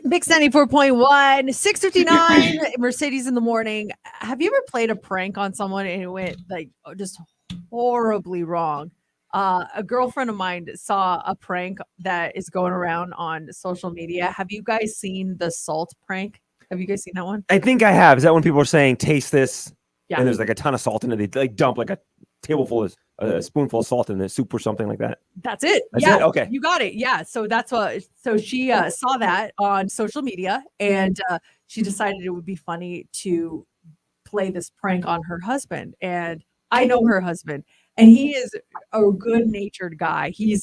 Mix 94.1, 6:59, Mercedes in the morning. Have you ever played a prank on someone and it went like just horribly wrong? A girlfriend of mine saw a prank that is going around on social media. Have you guys seen the salt prank? Have you guys seen that one? I think I have. Is that when people are saying, taste this? Yeah. And there's like a ton of salt in it. They like dump like a tableful of a spoonful of salt in the soup or something like that. That's it. That's Yeah. it? Okay. You got it. Yeah. So that's what, so she saw that on social media and she decided it would be funny to play this prank on her husband. And I know her husband and he is a good natured guy. He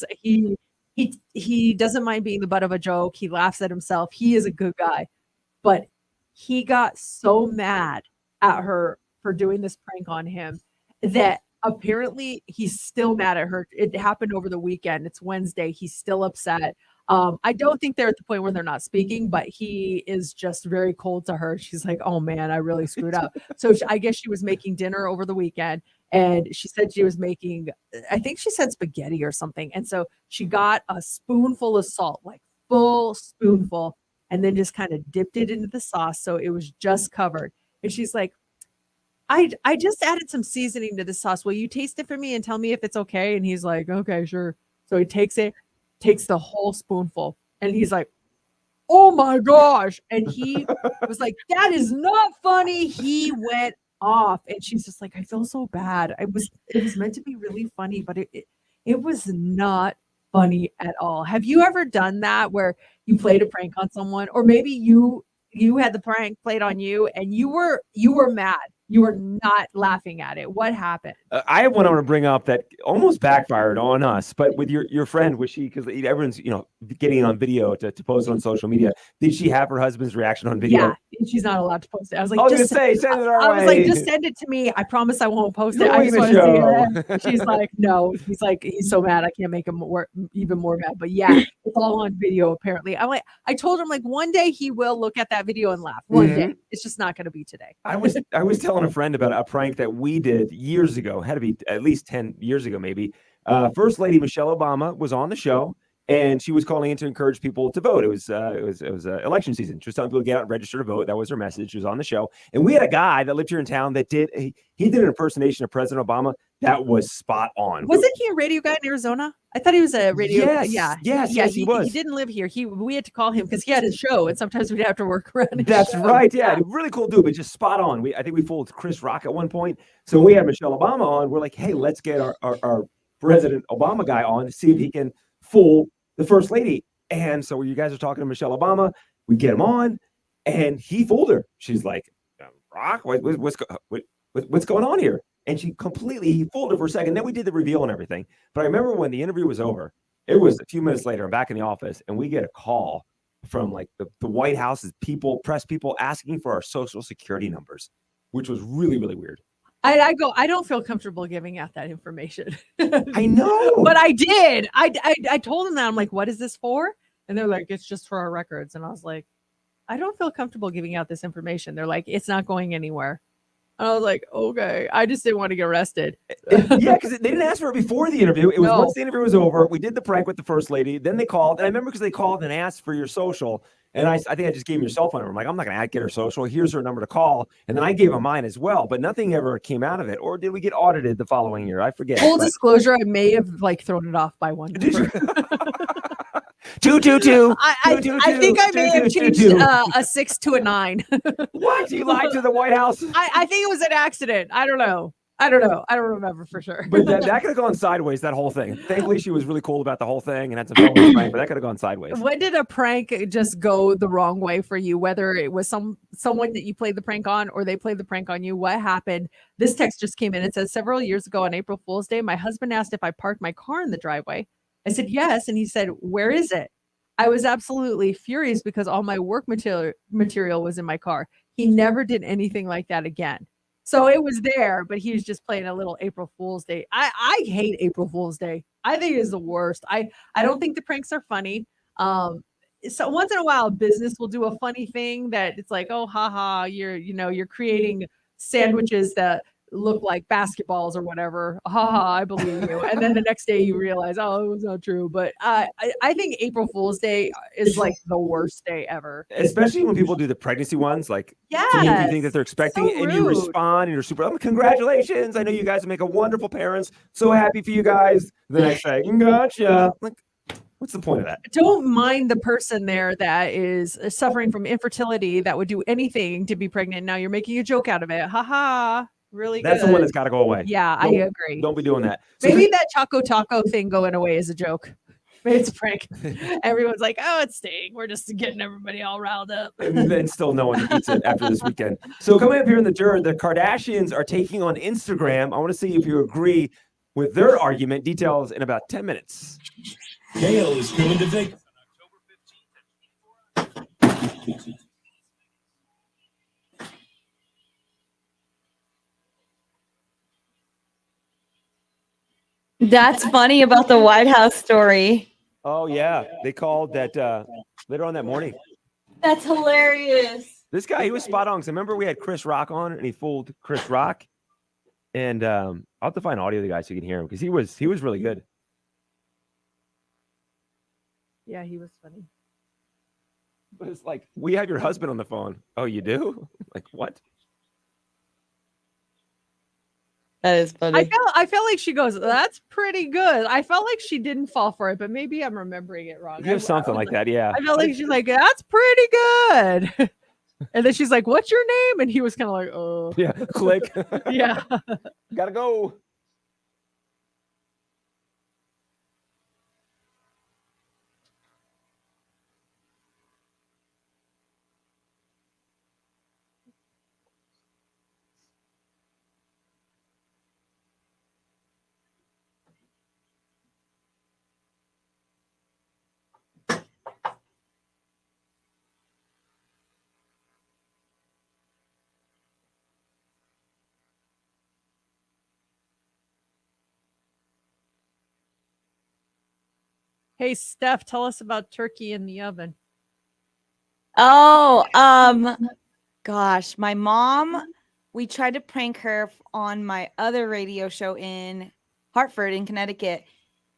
doesn't mind being the butt of a joke. He laughs at himself. He is a good guy. But he got so mad at her for doing this prank on him that apparently he's still mad at her. It happened over the weekend. It's Wednesday. He's still upset. I don't think they're at the point where they're not speaking, but he is just very cold to her. She's like, oh man, I really screwed up. So I guess she was making dinner over the weekend and she said she was making, I think she said spaghetti or something. And so she got a spoonful of salt, like full spoonful, and then just kind of dipped it into the sauce. So it was just covered. And she's like, I just added some seasoning to the sauce. Will you taste it for me and tell me if it's okay? And he's like, okay, sure. So he takes the whole spoonful, and he's like, oh my gosh. And he was like, that is not funny. He went off. And she's just like, I feel so bad. It was meant to be really funny, but it was not funny at all. Have you ever done that where you played a prank on someone, or maybe you had the prank played on you and you were mad? You were not laughing at it. What happened? I have one I want to bring up that almost backfired on us, but with your friend, was she, because everyone's, getting it on video to post it on social media. Did she have her husband's reaction on video? Yeah, and she's not allowed to post it. I was like, I was going to say, send it our way. I was like, just send it to me. I promise I won't post it. You're I just want the to see it. She's like, no. He's like, he's so mad. I can't make him even more mad. But yeah, it's all on video apparently. I told him like one day he will look at that video and laugh. One day. It's just not going to be today. I was telling a friend about a prank that we did years ago. Had to be at least 10 years ago, maybe. First Lady Michelle Obama was on the show, and she was calling in to encourage people to vote. It was election season. She was telling people to get out and register to vote. That was her message. She was on the show, and we had a guy that lived here in town that did an impersonation of President Obama that was spot on. Wasn't he a radio guy in Arizona? I thought he was a radio. Yes, he was. He didn't live here. We had to call him because he had his show, and sometimes we'd have to work around his That's show. right. Yeah, really cool dude, but just spot on. I think we fooled Chris Rock at one point. So we had Michelle Obama on. We're like, hey, let's get our President Obama guy on to see if he can fool the First Lady. And so you guys are talking to Michelle Obama. We get him on, and he fooled her. She's like, Rock, what's going on here? And he fooled her for a second. Then we did the reveal and everything. But I remember when the interview was over, it was a few minutes later. I'm back in the office, and we get a call from like the White House's press people asking for our social security numbers, which was really, really weird. I don't feel comfortable giving out that information. I know. But I did. I told them that. I'm like, what is this for? And they're like, it's just for our records. And I was like, I don't feel comfortable giving out this information. They're like, it's not going anywhere. And I was like, okay. I just didn't want to get arrested. Yeah, because they didn't ask for it before the interview. It was once the interview was over, we did the prank with the First Lady. Then they called. And I remember because they called and asked for your social. And I think I just gave him your cell phone number. I'm like, I'm not going to get her social. Here's her number to call. And then I gave him mine as well. But nothing ever came out of it. Or did we get audited the following year? I forget. Full disclosure, I may have thrown it off by one number. 222. I think I may have changed a 6 to a 9. What? You lied to the White House? I think it was an accident. I don't know. I don't remember for sure. But that could have gone sideways, that whole thing. Thankfully, she was really cool about the whole thing and had some fun with the prank, but that could have gone sideways. When did a prank just go the wrong way for you? Whether it was someone that you played the prank on or they played the prank on you, what happened? This text just came in. It says, several years ago on April Fool's Day, my husband asked if I parked my car in the driveway. I said, yes. And he said, where is it? I was absolutely furious because all my work material was in my car. He never did anything like that again. So it was there, but he was just playing a little April Fool's Day. I hate April Fool's Day. I think it is the worst. I don't think the pranks are funny. So once in a while, business will do a funny thing that it's like, oh, haha, you're creating sandwiches that look like basketballs or whatever. Ha, I believe you. And then the next day you realize, oh, it was not true. But I think April Fool's Day is like the worst day ever. Especially when people do the pregnancy ones, like to make you think that they're expecting so it, and you rude. respond and you're super, congratulations. I know you guys will make a wonderful parents. So happy for you guys. The next day, gotcha. Like, what's the point of that? Don't mind the person there that is suffering from infertility that would do anything to be pregnant. Now you're making a joke out of it. Haha. Really That's good. the one that's got to go away. Yeah, I agree. Don't be doing that. So Maybe that Choco Taco thing going away is a joke. Maybe it's a prank. Everyone's like, oh, it's staying. We're just getting everybody all riled up. And then still no one eats it after this weekend. So coming up here in the dirt, the Kardashians are taking on Instagram. I want to see if you agree with their argument. Details in about 10 minutes. Kale is coming to Vegas on October 15th. That's funny about the White House story. Oh, yeah. They called that later on that morning. That's hilarious. This guy, he was spot on. Because I remember we had Chris Rock on, and he fooled Chris Rock. And I'll have to find audio of the guy so you can hear him, because he was really good. Yeah, he was funny. But it's like, we have your husband on the phone. Oh, you do? Like, what? That is funny. I felt like she goes, that's pretty good. I felt like she didn't fall for it, but maybe I'm remembering it wrong. You have something like that, yeah. I felt like she's like, that's pretty good. And then she's like, what's your name? And he was kind of like, oh. Yeah, click. Yeah. Gotta go. Hey, Steph, tell us about turkey in the oven. Oh, gosh, my mom, we tried to prank her on my other radio show in Hartford in Connecticut.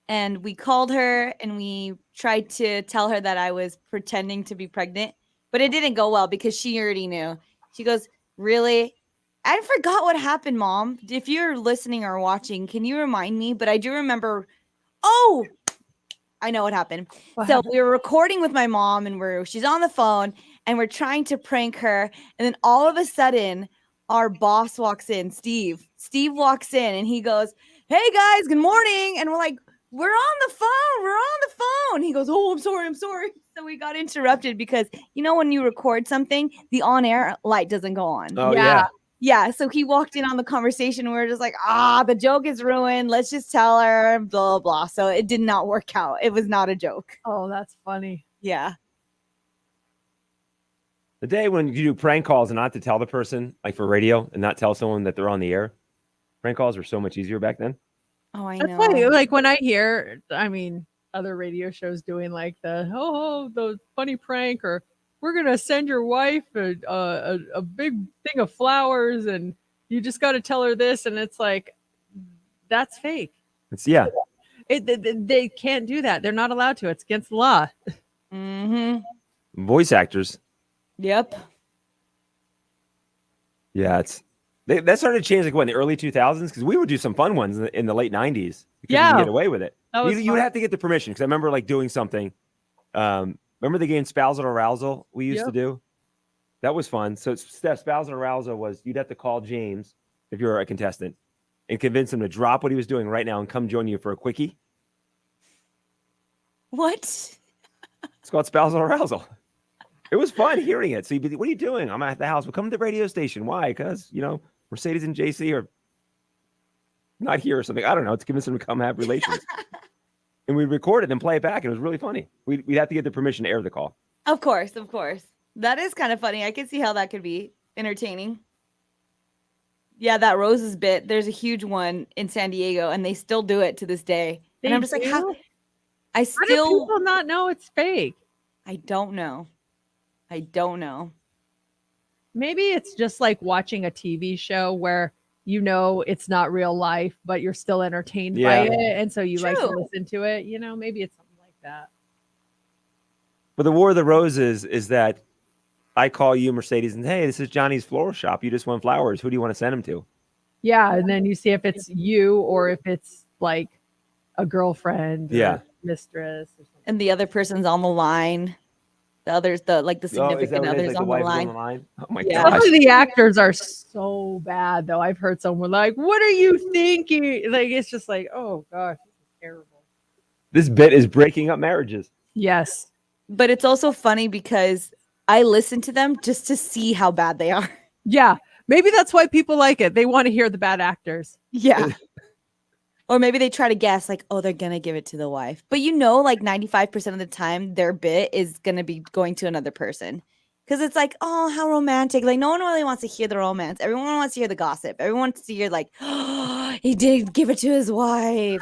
And we called her and we tried to tell her that I was pretending to be pregnant, but it didn't go well because she already knew. She goes, really? I forgot what happened, Mom. If you're listening or watching, can you remind me? But I do remember. Oh, I know what happened. So we were recording with my mom and she's on the phone and we're trying to prank her. And then all of a sudden, our boss walks in, Steve. Steve walks in and he goes, hey guys, good morning. And we're like, we're on the phone. We're on the phone. He goes, oh, I'm sorry. So we got interrupted because, when you record something, the on-air light doesn't go on. Oh, yeah. Yeah, so he walked in on the conversation. And we were just like, the joke is ruined. Let's just tell her, blah, blah. So it did not work out. It was not a joke. Oh, that's funny. Yeah. The day when you do prank calls and not to tell the person, like for radio, and not tell someone that they're on the air. Prank calls were so much easier back then. Oh, I That's know. funny. Like when I hear, other radio shows doing like the funny prank, or we're going to send your wife a big thing of flowers and you just got to tell her this. And it's like, that's fake. Yeah. They can't do that. They're not allowed to. It's against the law. Mm-hmm. Voice actors. Yep. Yeah, that started to change in the early 2000s, because we would do some fun ones in the late 90s. Because you could get away with it. You would have to get the permission, because I remember doing something. Remember the game Spousal Arousal we used to do? That was fun. So Spousal Arousal was you'd have to call James, if you were a contestant, and convince him to drop what he was doing right now and come join you for a quickie. What? It's called Spousal Arousal. It was fun hearing it. So you'd be, what are you doing? I'm at the house. Well, come to the radio station. Why? Because, Mercedes and JC are not here or something. I don't know. It's convince them to come have relations. And we'd record it and play it back. And it was really funny. We'd have to get the permission to air the call. Of course. That is kind of funny. I can see how that could be entertaining. Yeah, that Roses bit. There's a huge one in San Diego, and they still do it to this day. And I'm just like, how do people not know it's fake? I don't know. Maybe it's just like watching a TV show where you know it's not real life, but you're still entertained Yeah. by it, and so you like to True. listen to it. You know, maybe it's something like that. But the War of the Roses is that I call you, Mercedes, and hey, this is Johnny's floral shop. You just want flowers. Who do you want to send them to? Yeah, and then you see if it's you or if it's like a girlfriend or Yeah. mistress or something. And the other person's on the line. The others, the Oh, is that significant what it is? others Like the on the wife is line. on the line? Oh my Yeah. Some gosh. of the actors are so bad, though. I've heard someone like, "What are you thinking?" Like it's just like, "Oh gosh, this is terrible." This bit is breaking up marriages. Yes, But it's also funny because I listen to them just to see how bad they are. yeah. Maybe that's why people like it. They want to hear the bad actors. Yeah. Or maybe they try to guess, like, oh, they're gonna give it to the wife. But you know, like 95% of the time, their bit is gonna be going to another person. Because it's like, oh, how romantic. Like, no one really wants to hear the romance. Everyone wants to hear the gossip. Everyone wants to hear, like, oh, he did give it to his wife.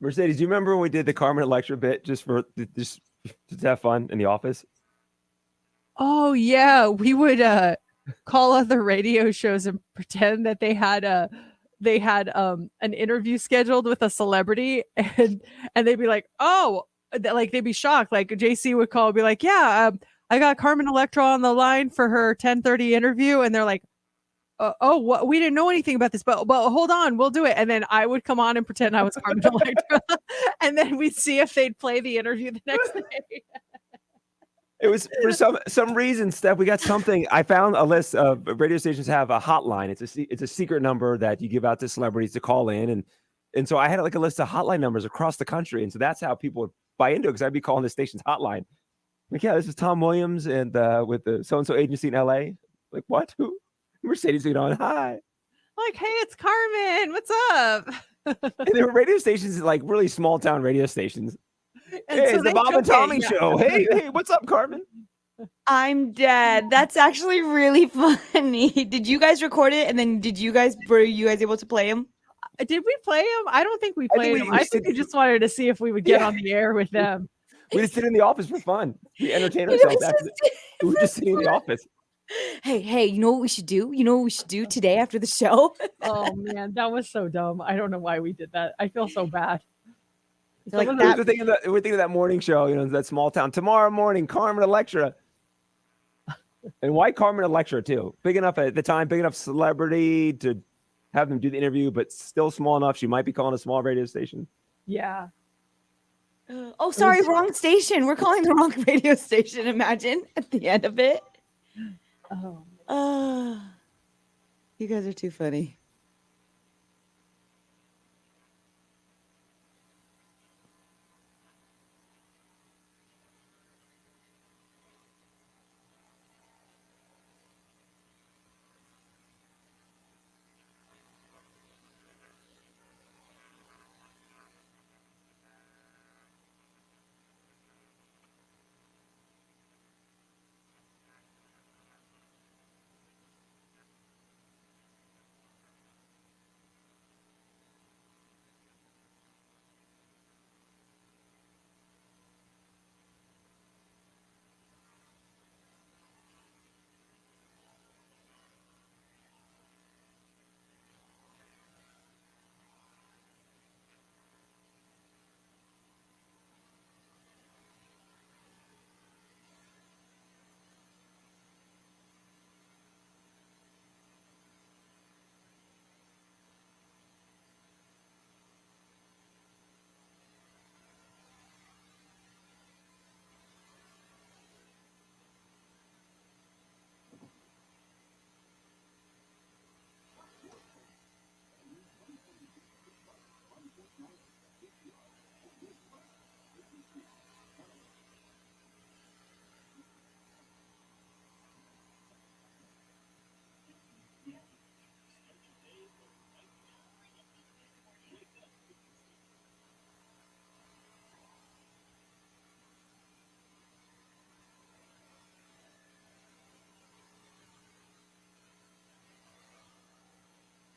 Mercedes, do you remember when we did the Carmen Electra bit just to have fun in the office? Oh yeah, we would call other radio shows and pretend that they had an interview scheduled with a celebrity, and they'd be like, "Oh," like they'd be shocked. Like JC would call and be like, "Yeah, I got Carmen Electra on the line for her 10:30 interview," and they're like, "Oh, what? We didn't know anything about this, but hold on, we'll do it." And then I would come on and pretend I was Carmen Electra, and then we'd see if they'd play the interview the next day. It was for some reason, Steph. We got something. I found a list of radio stations have a hotline. It's a secret number that you give out to celebrities to call in, and so I had like a list of hotline numbers across the country, and so that's how people would buy into it because I'd be calling the station's hotline. Like, yeah, this is Tom Williams and with the so and so agency in LA. Like, what? Who? Mercedes on. Hi. Like, hey, it's Carmen. What's up? And there were radio stations like really small town radio stations. And Hey, so it's the they Bob and took it, Tommy yeah. show. Hey, what's up, Carmen? I'm dead. That's actually really funny. Did you guys record it? And then were you guys able to play him? Did we play him? I don't think we I think played we- him. we I think we said- just wanted to see if we would get Yeah. on the air with them. We just sit in the office for fun. We entertain You ourselves guys after. We were just sitting in the office. Hey, you know what we should do? You know what we should do today after the show? Oh man, that was so dumb. I don't know why we did that. I feel so bad. They're like, Some of that- those- We're thinking of that morning show, that small town. Tomorrow morning, Carmen Electra. And why Carmen Electra, too? Big enough at the time, big enough celebrity to have them do the interview, but still small enough. She might be calling a small radio station. yeah. Oh, sorry, wrong station. We're calling the wrong radio station. Imagine at the end of it. Oh. You guys are too funny.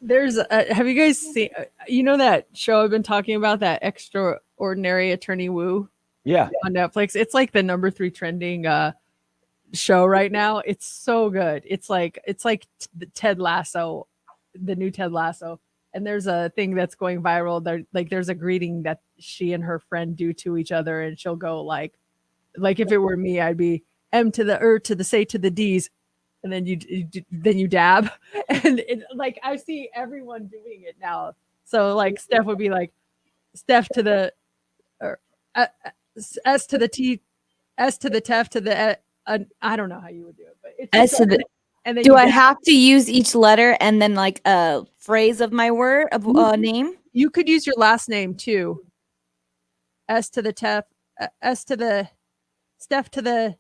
There's have you guys seen that show I've been talking about, that Extraordinary Attorney Woo Yeah. on Netflix? It's like the number 3 trending show right now. It's so good. It's like Ted Lasso the new Ted Lasso, and there's a thing that's going viral. There's a greeting that she and her friend do to each other, and she'll go like if it were me, I'd be M to the to the say to the D's, and then you dab, and like I see everyone doing it now. So like Steph would be like Steph to the S to the T, S to the Tef to the I don't know how you would do it, but it's S to the. and then Do you I dab. have to use each letter and then like a phrase of my word of name? You could use your last name too. S to the Tef, S to the Steph to the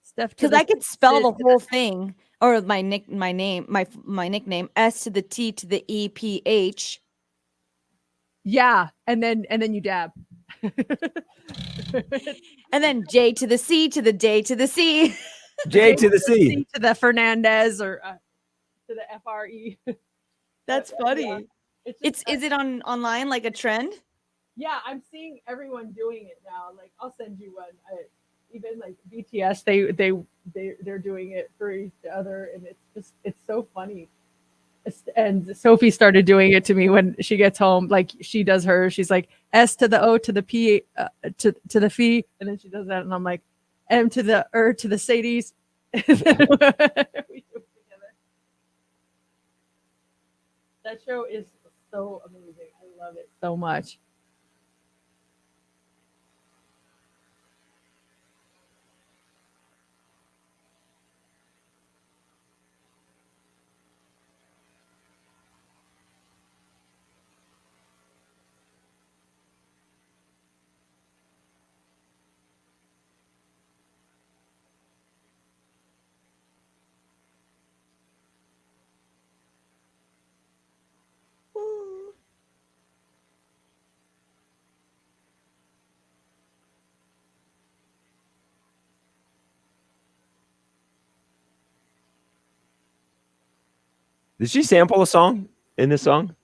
Steph to Because the I could spell Sid the to the- whole thing or my nickname S to the T to the E P H. Yeah, and then you dab. And then J to the C to the J to the C. J to the C. C to the Fernandez or to the FRE. That's funny. It's Is it online like a trend? yeah, I'm seeing everyone doing it now. Like I'll send you one. Even like BTS, they're doing it for each other, and it's so funny. And Sophie started doing it to me when she gets home. Like she does hers. She's like S to the O to the P to the Phi, and then she does that, and I'm like M to the to the Sadies. We do it together. That show is so amazing. I love it so much. Did she sample a song in this song?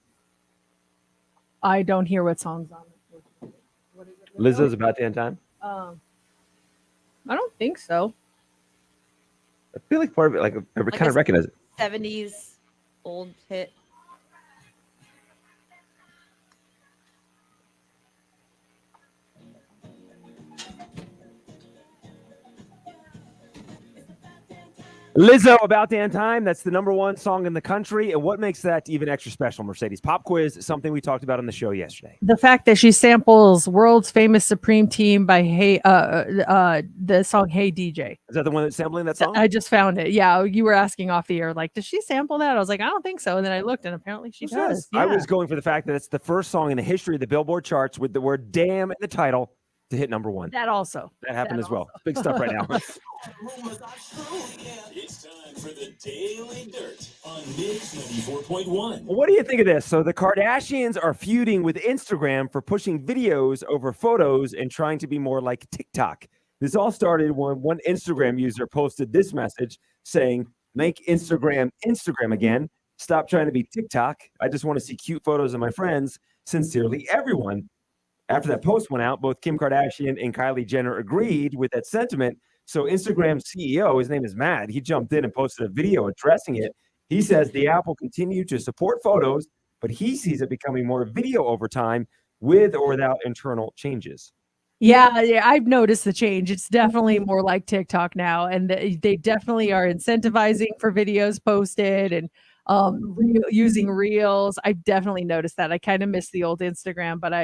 I don't hear what songs on it. What is it? Lizzo's About Damn Time. I don't think so. I feel like part of it, like I kind of recognize it. 70s old hit. Lizzo, About Damn Time. That's the #1 song in the country. And what makes that even extra special, Mercedes? Pop quiz, something we talked about on the show yesterday. The fact that she samples "World's Famous Supreme Team" by the song "Hey DJ." Is that the one that's sampling that song? I just found it. Yeah, you were asking off the air, like, does she sample that? I was like, I don't think so. And then I looked, and apparently she does. I Yeah. was going for the fact that it's the first song in the history of the Billboard charts with the word "damn" in the title to hit #1. That also. That happened that as well. also. Big stuff right now. It's time for the Daily Dirt on Mix 94.1. What do you think of this? So the Kardashians are feuding with Instagram for pushing videos over photos and trying to be more like TikTok. This all started when one Instagram user posted this message saying, "Make Instagram again. Stop trying to be TikTok. I just want to see cute photos of my friends. Sincerely, everyone." After that post went out, both Kim Kardashian and Kylie Jenner agreed with that sentiment. So Instagram CEO, his name is Matt, he jumped in and posted a video addressing it. He says the app will continue to support photos, but he sees it becoming more video over time with or without internal changes. Yeah, I've noticed the change. It's definitely more like TikTok now, and they definitely are incentivizing for videos posted and using reels. I've definitely noticed that. I kind of miss the old Instagram, but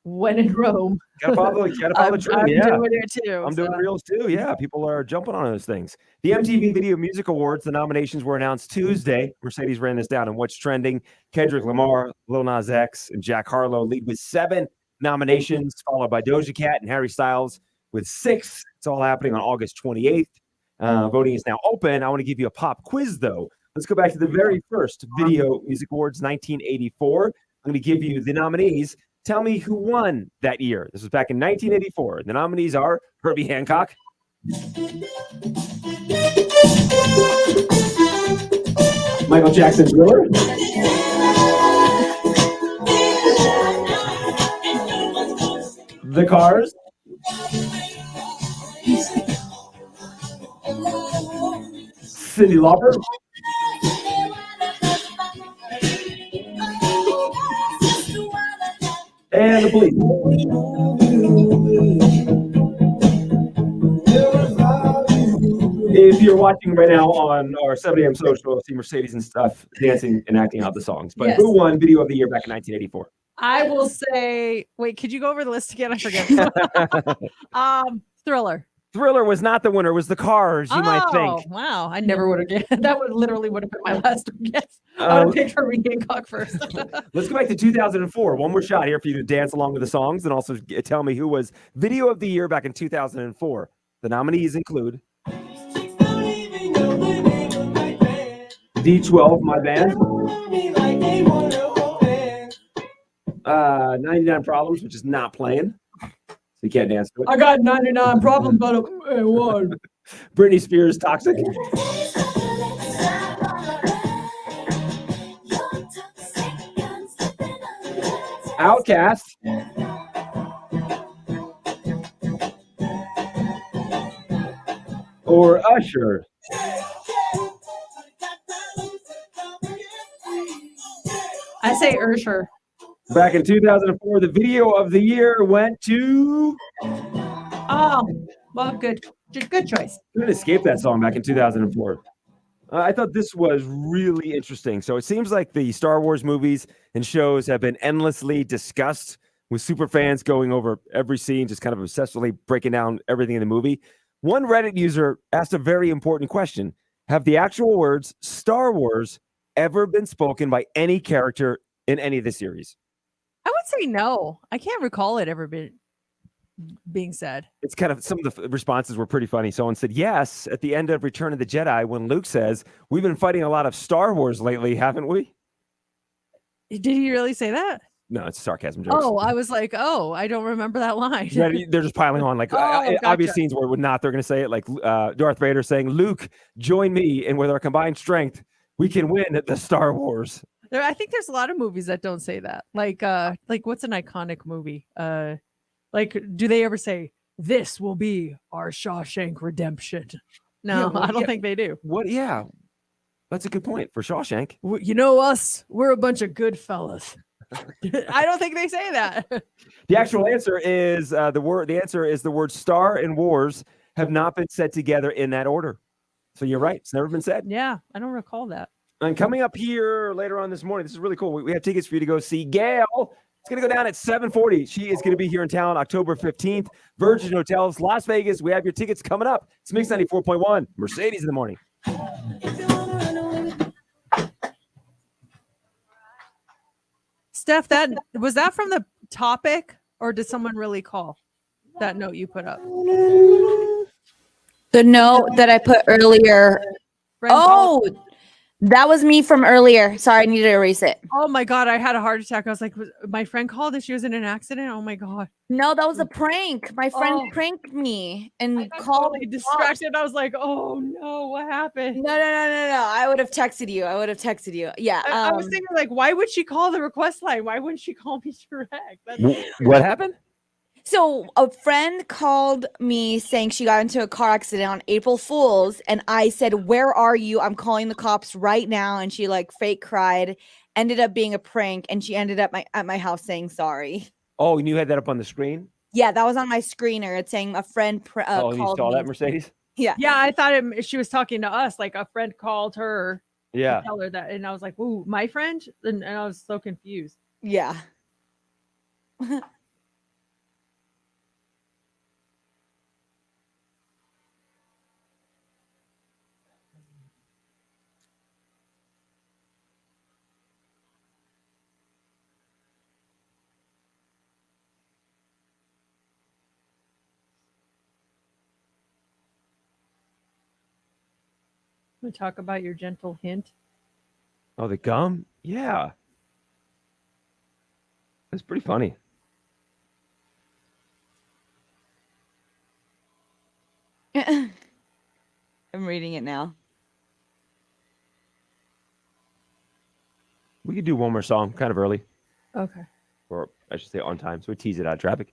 when in Rome, Gotta follow the trend. I'm Yeah. doing it too. I'm doing reels too. Yeah, people are jumping on those things. The MTV Video Music Awards, the nominations were announced Tuesday. Mercedes ran this down, and what's trending? Kendrick Lamar, Lil Nas X, and Jack Harlow lead with 7 nominations, followed by Doja Cat and Harry Styles with 6. It's all happening on August 28th. Voting is now open. I want to give you a pop quiz, though. Let's go back to the very first Video Music Awards, 1984. I'm going to give you the nominees. Tell me who won that year. This was back in 1984. The nominees are Herbie Hancock, Michael Jackson's Thriller, The Cars, Cyndi Lauper, And the police. If you're watching right now on our 7 a.m. social, see Mercedes and stuff dancing and acting out the songs. But Yes. who won Video of the Year back in 1984? I will say, wait, could you go over the list again? I forget. Thriller. Thriller was not the winner. It was The Cars, you might think. Wow. I never would have guessed. That would have been my last guess. I would have picked Herbie Hancock first. Let's go back to 2004. One more shot here for you to dance along with the songs and also tell me who was Video of the Year back in 2004. The nominees include D12, My Band, 99 Problems, which is not playing, so you can't dance to it. I got 99 problems, but one. Britney Spears, Toxic. Outcast. Or Usher. I say Ursher. Back in 2004, the Video of the Year went to... Oh, well, good choice. Couldn't escape that song back in 2004. I thought this was really interesting. So it seems like the Star Wars movies and shows have been endlessly discussed, with super fans going over every scene, just kind of obsessively breaking down everything in the movie. One Reddit user asked a very important question. Have the actual words Star Wars ever been spoken by any character in any of the series? I would say no. I can't recall it ever being said. It's kind of, some of the responses were pretty funny. Someone said, yes, at the end of Return of the Jedi, when Luke says, we've been fighting a lot of Star Wars lately, haven't we? Did he really say that? No, it's sarcasm jokes. Oh, I was like, oh, I don't remember that line. They're just piling on, like Gotcha. obvious scenes where they're going to say it, like Darth Vader saying, Luke, join me, and with our combined strength, we can win at the Star Wars. I think there's a lot of movies that don't say that. Like what's an iconic movie? Like, do they ever say, this will be our Shawshank Redemption? No, Yeah, I don't think they do. What? Yeah, that's a good point for Shawshank. You know us, we're a bunch of good fellas. I don't think they say that. The actual answer is the answer is the word star and wars have not been said together in that order. So you're right. It's never been said. Yeah, I don't recall that. And coming up here later on this morning, this is really cool. We have tickets for you to go see Gail. It's going to go down at 7:40. She is going to be here in town October 15th. Virgin Hotels, Las Vegas. We have your tickets coming up. It's Mix 94.1, Mercedes in the morning. Steph, was that from the topic, or did someone really call that note you put up? The note that I put earlier. Friend called- That was me from earlier. Sorry, I need to erase it. Oh my God, I had a heart attack. I was like, my friend called and she was in an accident. Oh my God. No, that was a prank. My friend pranked me and called me distracted. I was like, oh no, what happened? No. I would have texted you. Yeah. I was thinking, like, why would she call the request line? Why wouldn't she call me direct? What happened? So a friend called me saying she got into a car accident on April Fool's, and I said, "Where are you? I'm calling the cops right now." And she like fake cried. Ended up being a prank, and she ended up at my house saying sorry. Oh, and you had that up on the screen? Yeah, that was on my screener. It's saying a friend Oh, you called saw me. that, Mercedes? Yeah. Yeah, I thought she was talking to us. Like a friend called her. Yeah. To tell her that, and I was like, "Ooh, my friend," and I was so confused. Yeah. We talk about your gentle hint. Oh, the gum? Yeah. That's pretty funny. I'm reading it now. We could do one more song kind of early, Okay. or I should say on time, so we tease it out of traffic.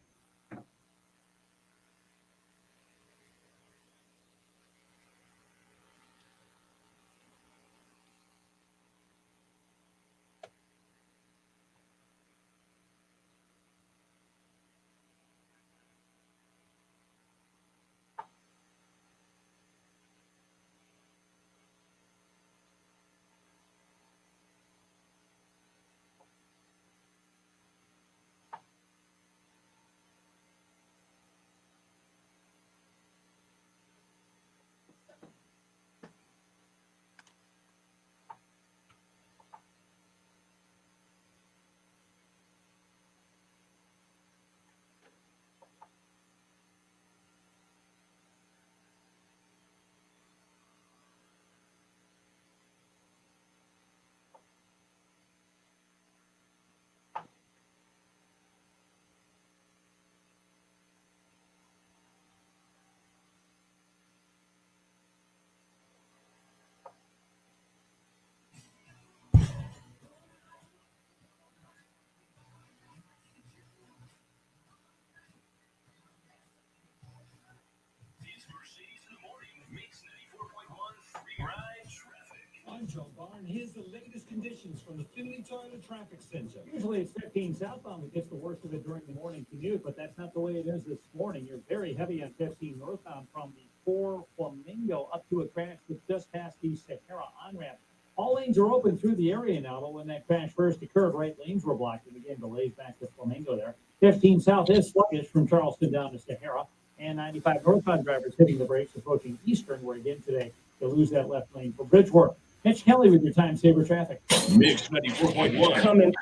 And here's the latest conditions from the Finley Toyota Traffic Center. Usually it's 15 southbound that gets the worst of it during the morning commute, but that's not the way it is this morning. You're very heavy on 15 northbound from the 4 Flamingo up to a crash with just past the Sahara on-ramp. All lanes are open through the area now, but when that crash first occurred, right lanes were blocked, and again, delays back to Flamingo there. 15 south is sluggish from Charleston down to Sahara, and 95 northbound drivers hitting the brakes approaching Eastern, where again today they lose that left lane for Bridgeworth. Mitch Kelly with your time saver traffic. Mix 94.1. Coming up.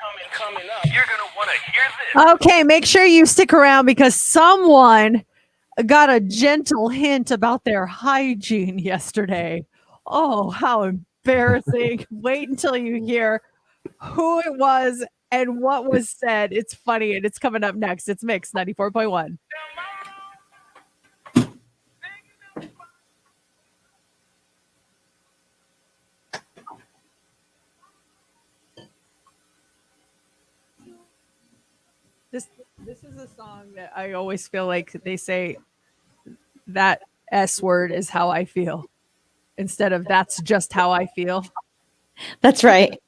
You're going to want to hear this. Okay, make sure you stick around because someone got a gentle hint about their hygiene yesterday. Oh, how embarrassing. Wait until you hear who it was and what was said. It's funny and it's coming up next. It's Mix 94.1. This is a song that I always feel like they say that S word is how I feel instead of that's just how I feel. That's right.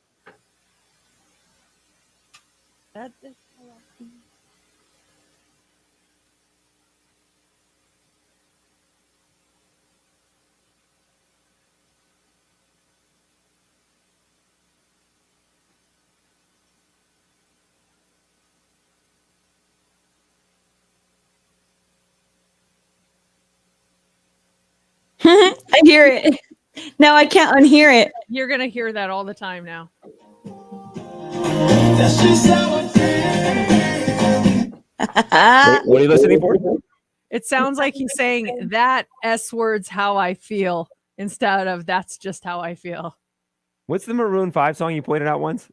That is how I feel. I hear it. Now I can't unhear it. You're going to hear that all the time now. That's just how I feel. What are you listening for? It sounds like he's saying that S word's how I feel instead of that's just how I feel. What's the Maroon 5 song you pointed out once?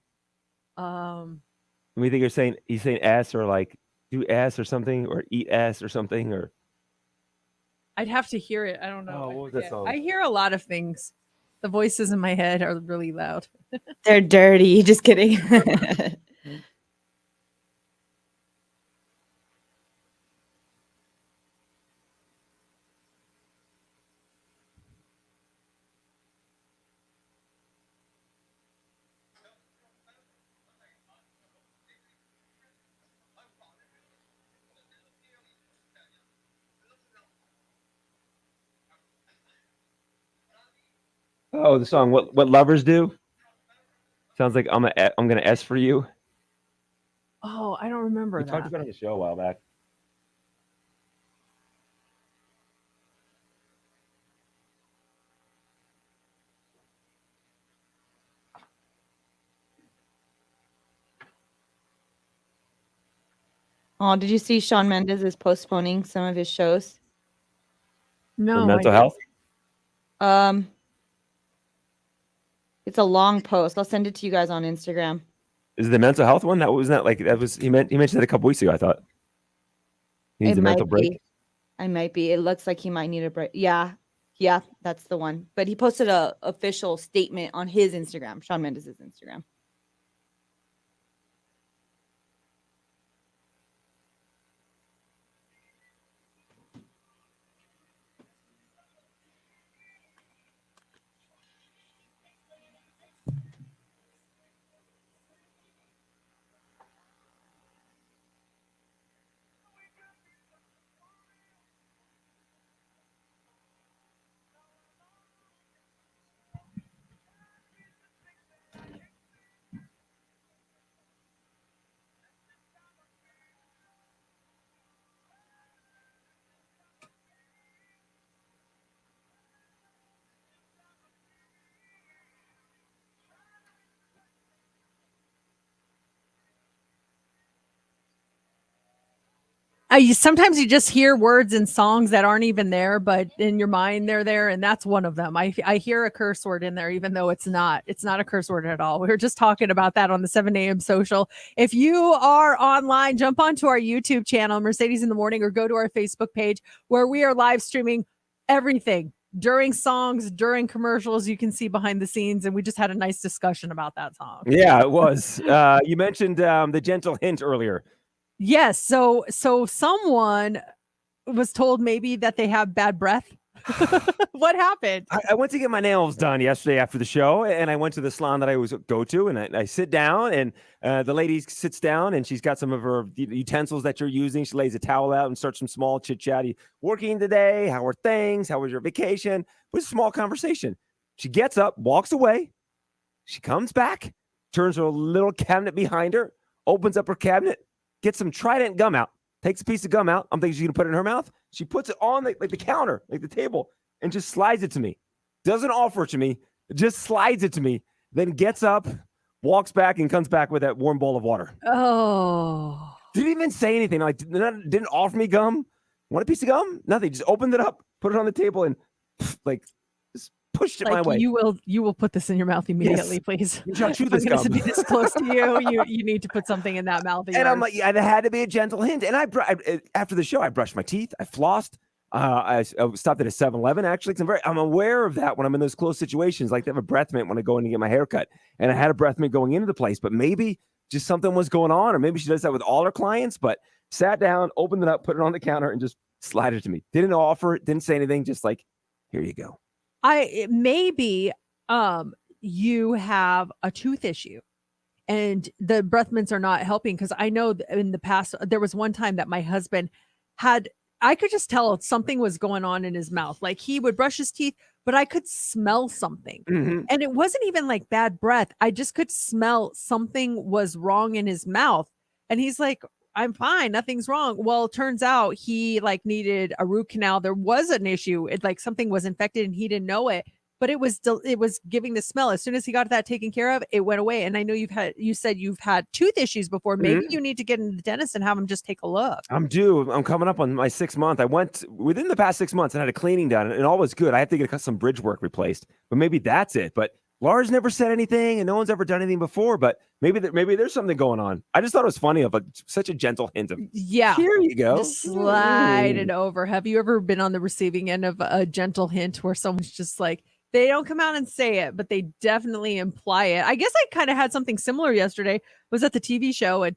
We think he's saying S or like do S or something or eat S or something or. I'd have to hear it. I don't know. Oh, what was that song? I hear a lot of things. The voices in my head are really loud. They're dirty. Just kidding. Oh, the song "What Lovers Do." Sounds like I'm gonna S for you. Oh, I don't remember We that. talked about it on the show a while back. Oh, did you see Shawn Mendes is postponing some of his shows? No, For mental health. It's a long post. I'll send it to you guys on Instagram. Is it the mental health one? That was he mentioned it a couple weeks ago. I thought he needs It a mental might break. be. I might be. It looks like he might need a break. Yeah, that's the one. But he posted a official statement on his Instagram, Shawn Mendes' Instagram. Sometimes you just hear words in songs that aren't even there, but in your mind they're there, and that's one of them. I hear a curse word in there, even though it's not a curse word at all. We were just talking about that on the 7 a.m. social. If you are online, jump onto our YouTube channel, Mercedes in the Morning, or go to our Facebook page where we are live streaming everything during songs, during commercials. You can see behind the scenes, and we just had a nice discussion about that song. Yeah, it was. You mentioned the gentle hint earlier. Yes. So someone was told maybe that they have bad breath. What happened? I went to get my nails done yesterday after the show, and I went to the salon that I always go to, and I sit down, and the lady sits down, and she's got some of her utensils that you're using. She lays a towel out and starts some small chit-chatty. Working today? How are things? How was your vacation? It was a small conversation. She gets up, walks away. She comes back, turns her little cabinet behind her, opens up her cabinet, gets some Trident gum out, takes a piece of gum out. I'm thinking she's going to put it in her mouth. She puts it on the counter, like the table, and just slides it to me. Doesn't offer it to me, just slides it to me, then gets up, walks back, and comes back with that warm bowl of water. Oh. Didn't even say anything. Like, didn't offer me gum. Want a piece of gum? Nothing. Just opened it up, put it on the table, and like just pushed it my way. You will put this in your mouth immediately, please. You shall chew If this I'm gonna gum. be this close to you need to put something in that mouth of And I'm yours. like, yeah, there had to be a gentle hint. And after the show, I brushed my teeth, I flossed. I stopped at a 7-Eleven actually. 'Cause I'm aware of that when I'm in those close situations. Like, they have a breath mint when I go in to get my hair cut, and I had a breath mint going into the place, but maybe just something was going on, or maybe she does that with all her clients. But sat down, opened it up, put it on the counter, and just slided it to me. Didn't offer it, didn't say anything. Just like, here you go. Maybe you have a tooth issue and the breath mints are not helping, because I know in the past there was one time that my husband I could just tell something was going on in his mouth. Like, he would brush his teeth, but I could smell something. Mhm. And it wasn't even like bad breath. I just could smell something was wrong in his mouth. And he's like, I'm fine. Nothing's wrong. Well, it turns out he like needed a root canal. There was an issue. It like something was infected and he didn't know it, but it was giving the smell. As soon as he got that taken care of, it went away. And I know you said you've had tooth issues before. Maybe you need to get into the dentist and have him just take a look. I'm due. I'm coming up on my 6th month. I went within the past 6 months and had a cleaning done, and all was good. I have to get some bridge work replaced, but maybe that's it. But Lars never said anything, and no one's ever done anything before. But maybe there's something going on. I just thought it was funny of such a gentle hint of, Yeah. here you go. Just slide it over. Have you ever been on the receiving end of a gentle hint where someone's just like, they don't come out and say it, but they definitely imply it? I guess I kind of had something similar yesterday. I was at the TV show, and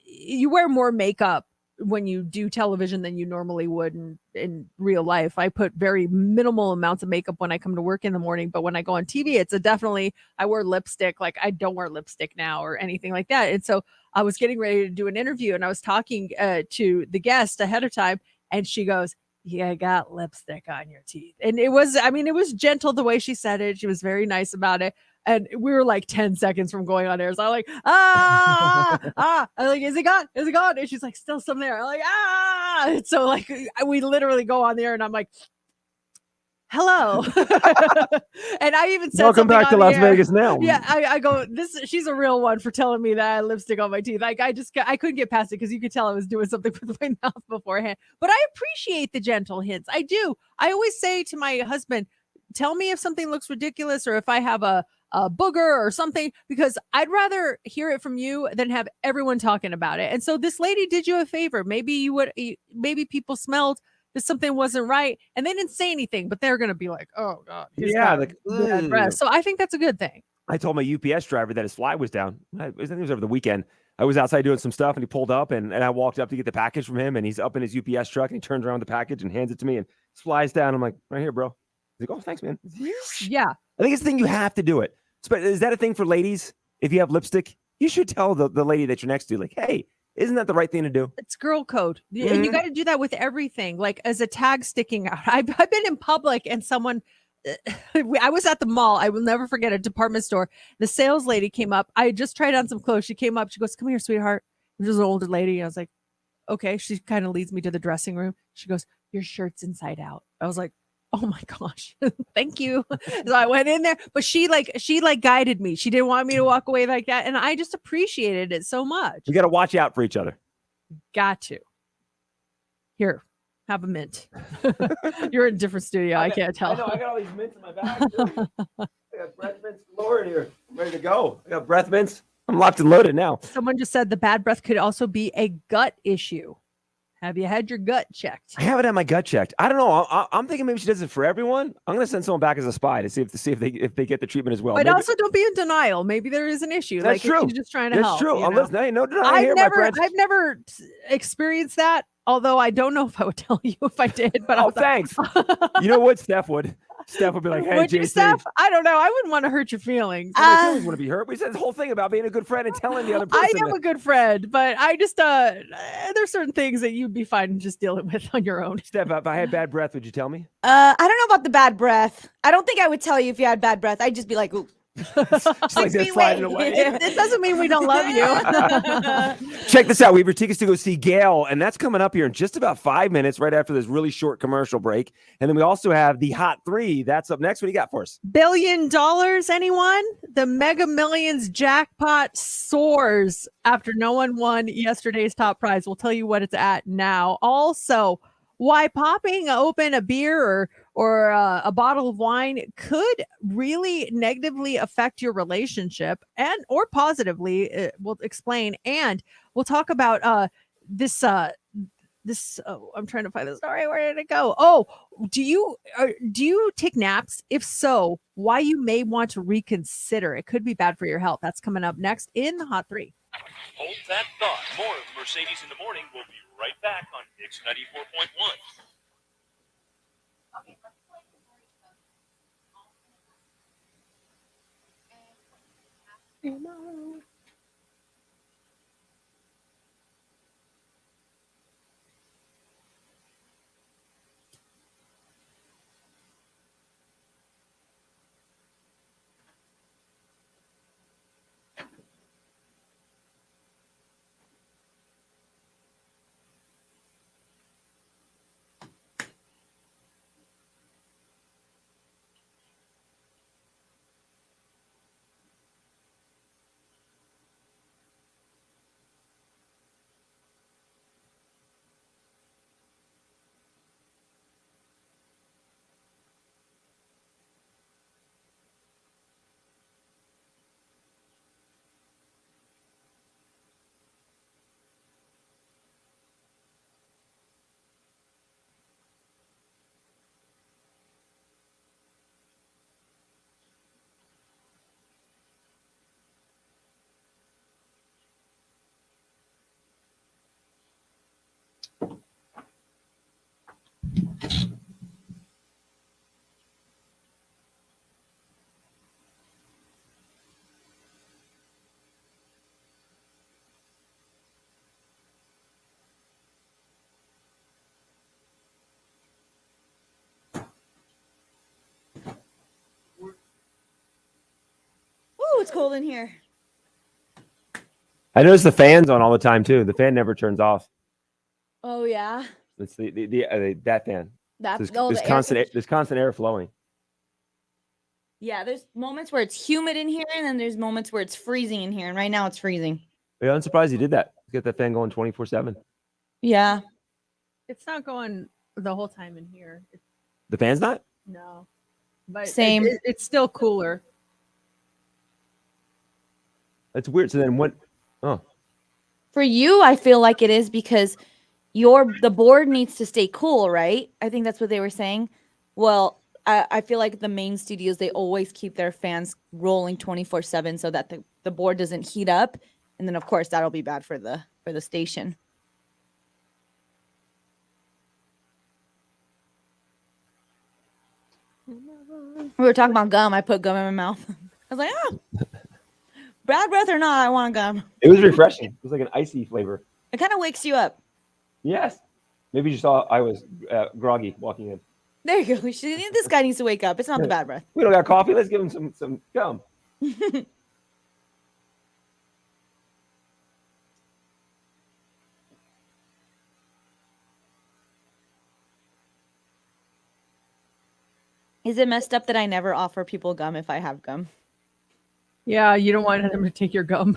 you wear more makeup when you do television than you normally would in real life. I put very minimal amounts of makeup when I come to work in the morning, but when I go on TV, it's I wear lipstick. Like, I don't wear lipstick now or anything like that. And so I was getting ready to do an interview, and I was talking to the guest ahead of time, and she goes, "Yeah, I got lipstick on your teeth." And it was gentle the way she said it. She was very nice about it. And we were like 10 seconds from going on air. So I'm like, I'm like, is it gone? Is it gone? And she's like, still some there. I'm like, And so like, we literally go on there, and I'm like, hello. And I even said, Welcome back to Las Vegas now. Yeah, I go, she's a real one for telling me that I had lipstick on my teeth. Like, I couldn't get past it, because you could tell I was doing something with my mouth beforehand. But I appreciate the gentle hints. I do. I always say to my husband, tell me if something looks ridiculous, or if I have a booger or something, because I'd rather hear it from you than have everyone talking about it. And so this lady did you a favor. Maybe maybe people smelled that something wasn't right, and they didn't say anything, but they're going to be like, oh God. Yeah. Bad breath. So I think that's a good thing. I told my UPS driver that his fly was down. I think it was over the weekend. I was outside doing some stuff, and he pulled up, and I walked up to get the package from him, and he's up in his UPS truck, and he turns around with the package and hands it to me, and flies down. I'm like, right here, bro. He's like, oh, thanks, man. Yeah. I think it's the thing you have to do it. Is that a thing for ladies? If you have lipstick, you should tell the lady that you're next to, like, hey, isn't that the right thing to do? It's girl code. And you got to do that with everything. Like, as a tag sticking out. I've been in public, and someone, I was at the mall. I will never forget, a department store. The sales lady came up. I just tried on some clothes. She came up. She goes, come here, sweetheart. It was an older lady. I was like, okay. She kind of leads me to the dressing room. She goes, your shirt's inside out. I was like, oh my gosh, thank you. So I went in there, but she guided me. She didn't want me to walk away like that. And I just appreciated it so much. You got to watch out for each other. Got to. Here, have a mint. You're in a different studio. I can't tell. I know. I got all these mints in my bag. I got breath mints galore in here. I'm ready to go. I got breath mints. I'm locked and loaded now. Someone just said the bad breath could also be a gut issue. Have you had your gut checked? I haven't had my gut checked. I don't know. I'm thinking maybe she does it for everyone. I'm going to send someone back as a spy to see if they get the treatment as well. But maybe. Also, don't be in denial. Maybe there is an issue. That's like, true. If she's just trying to That's help. true. You know? Listen, hey, no denying here, my friend. I've never experienced that. Although I don't know if I would tell you if I did, but I Oh, was like, thanks. You know what? Steph would. Steph would be like, hey, would you, JC. Steph? I don't know. I wouldn't want to hurt your feelings. Well, my feelings want to be hurt. We said this whole thing about being a good friend and telling the other I person. am a good friend, but I just there's certain things that you'd be fine just dealing with on your own. Steph, if I had bad breath, would you tell me? I don't know about the bad breath. I don't think I would tell you if you had bad breath. I'd just be like, ooh. Just like 6 that feet sliding away. away. It doesn't mean we don't love you. Check this out. We have your tickets to go see Gail, and that's coming up here in just about 5 minutes, right after this really short commercial break. And then we also have the Hot 3. That's up next. What do you got for us? $1 billion, anyone? The Mega Millions jackpot soars after no one won yesterday's top prize. We'll tell you what it's at now. Also, why popping open a beer or a bottle of wine could really negatively affect your relationship and or positively. We'll explain, and we'll talk about this. I'm trying to find the story. Where did it go? Oh, do you take naps? If so, why you may want to reconsider. It could be bad for your health. That's coming up next in the Hot 3. Hold that thought. More of Mercedes in the Morning. We'll be right back on Mix 94.1. Ooh, it's cold in here. I notice the fan's on all the time too. The fan never turns off. Oh yeah, It's that fan. that's There's constant air flowing. Yeah, there's moments where it's humid in here, and then there's moments where it's freezing in here. And right now, it's freezing. Yeah, I'm surprised you did that. Get that fan going 24/7. Yeah. It's not going the whole time in here. The fan's not. No, but Same. It's still cooler. That's weird. So then what? Oh, For you, I feel like it is because the board needs to stay cool, right? I think that's what they were saying. Well, I feel like the main studios, they always keep their fans rolling 24/7 so that the board doesn't heat up. And then of course that'll be bad for the station. We were talking about gum. I put gum in my mouth. I was like, oh, bad breath or not, I want gum. it was refreshing. It was like an icy flavor. It kind of wakes you up. Yes. Maybe you saw I was groggy walking in. There you go. This guy needs to wake up. It's not the bad breath. We don't got coffee. Let's give him some gum. Is it messed up that I never offer people gum if I have gum? Yeah, you don't want them to take your gum.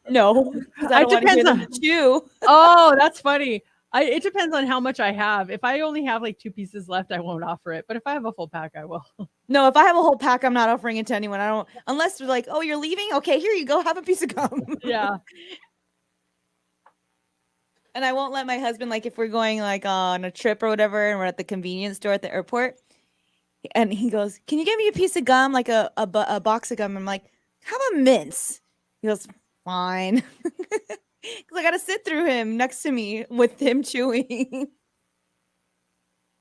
No, because I don't want to hear them chew. Oh, that's funny. It depends on how much I have. If I only have like 2 pieces left, I won't offer it. But if I have a full pack, I will. No, if I have a whole pack, I'm not offering it to anyone. I don't, unless they're like, oh, you're leaving? Okay, here you go. Have a piece of gum. Yeah. And I won't let my husband, like, if we're going like on a trip or whatever, and we're at the convenience store at the airport, and he goes, "Can you give me a piece of gum, like a box of gum?" I'm like, "How about mints?" He goes, "Fine." Because I got to sit through him next to me with him chewing.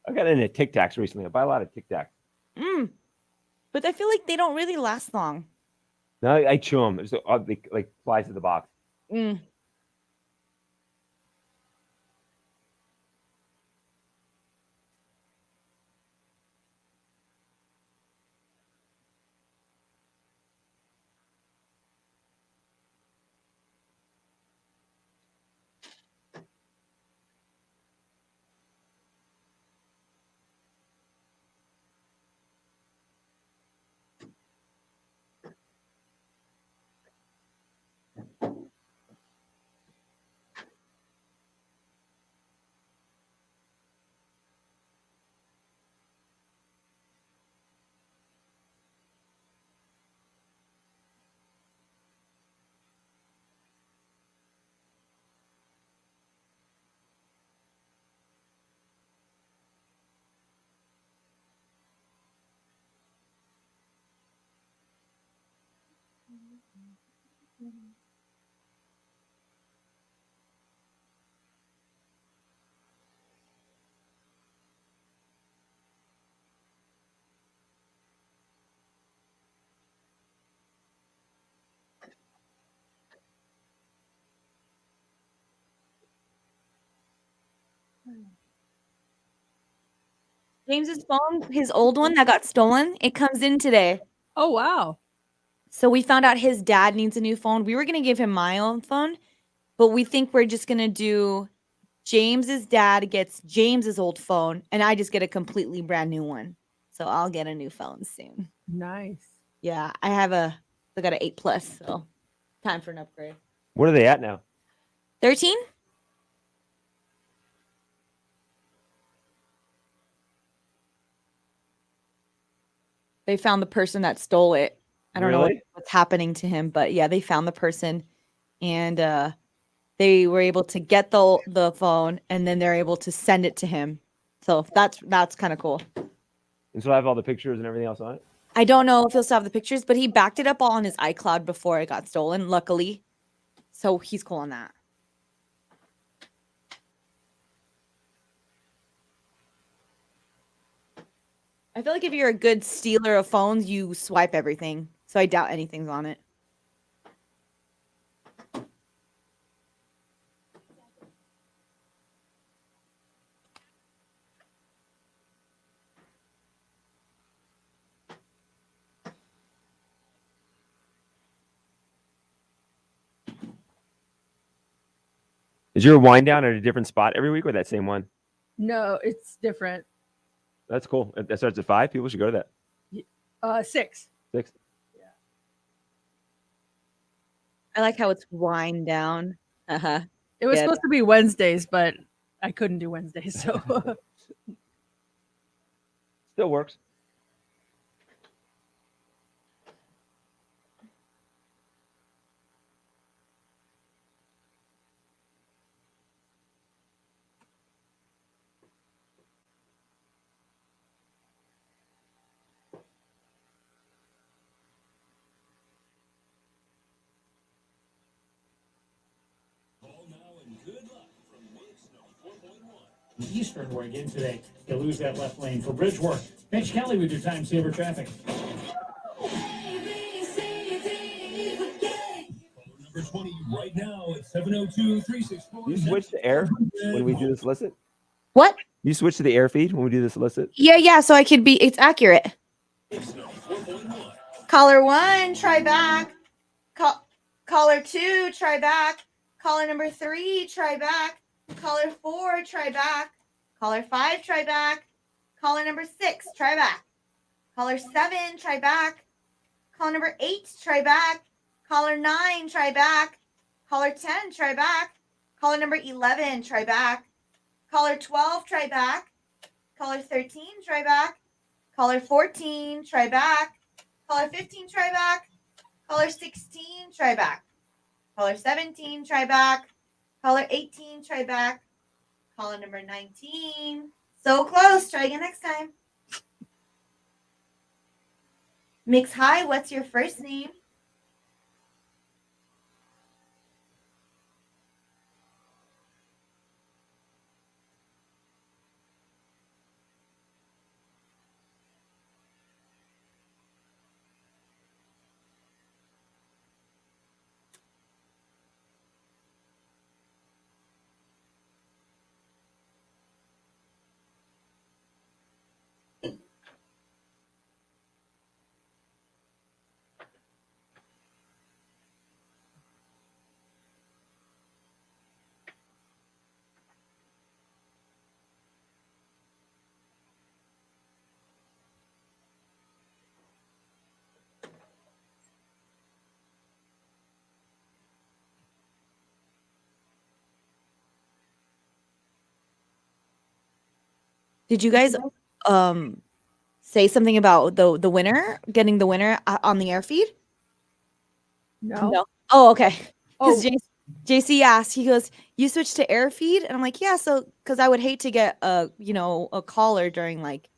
I got into Tic Tacs recently. I buy a lot of Tic Tacs. But I feel like they don't really last long. No, I chew them. It's like flies to the box. James's phone, his old one that got stolen, it comes in today. Oh, wow. So we found out his dad needs a new phone. We were going to give him my own phone, but we think we're just going to do James's dad gets James's old phone, and I just get a completely brand new one. So I'll get a new phone soon. Nice. Yeah, I got an 8 plus, so time for an upgrade. What are they at now? 13? They found the person that stole it. I don't know Really? what's happening to him, but yeah, they found the person, and they were able to get the phone, and then they're able to send it to him. So that's kind of cool. And so I have all the pictures and everything else on it. I don't know if he'll still have the pictures, but he backed it up all on his iCloud before it got stolen, luckily. So he's cool on that. I feel like if you're a good stealer of phones, you swipe everything. So I doubt anything's on it. Is your wind down at a different spot every week or that same one? No, it's different. That's cool. That starts at 5. People should go to that. 6. 6. I like how it's wind down. Uh-huh. It was Yeah. supposed to be Wednesdays, but I couldn't do Wednesdays. So Still works. Eastern way again today. You lose that left lane for Bridgeworth. Mitch Kelly with your time saver traffic. Number 20 right now at 702-364. You switch to air when we do the solicit? What? You switch to the air feed when we do the solicit? Yeah, so I could be, it's accurate. Caller 1, try back. Caller 2, try back. Caller number 3, try back. Caller 4, try back. Caller 5, try back. Caller number 6, try back. Caller 7, try back. Caller number 8, try back. Caller 9, try back. Caller 10, try back. Caller number 11, try back. Caller 12, try back. Caller 13, try back. Caller 14, try back. Caller 15, try back. Caller 16, try back. Caller 17, try back. Caller 18, try back. Caller number 19. So close. Try again next time. Mix, hi. What's your first name? What's your first name? Did you guys say something about the winner getting the winner on the air feed? No. Oh, okay. Oh, Because JC asked, he goes, "You switched to air feed?" And I'm like, "Yeah." So, because I would hate to get a caller during like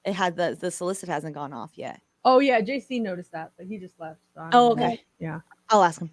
it had the solicit hasn't gone off yet. oh yeah, JC noticed that, but he just left. So I Oh, don't know. okay. Yeah. I'll ask him.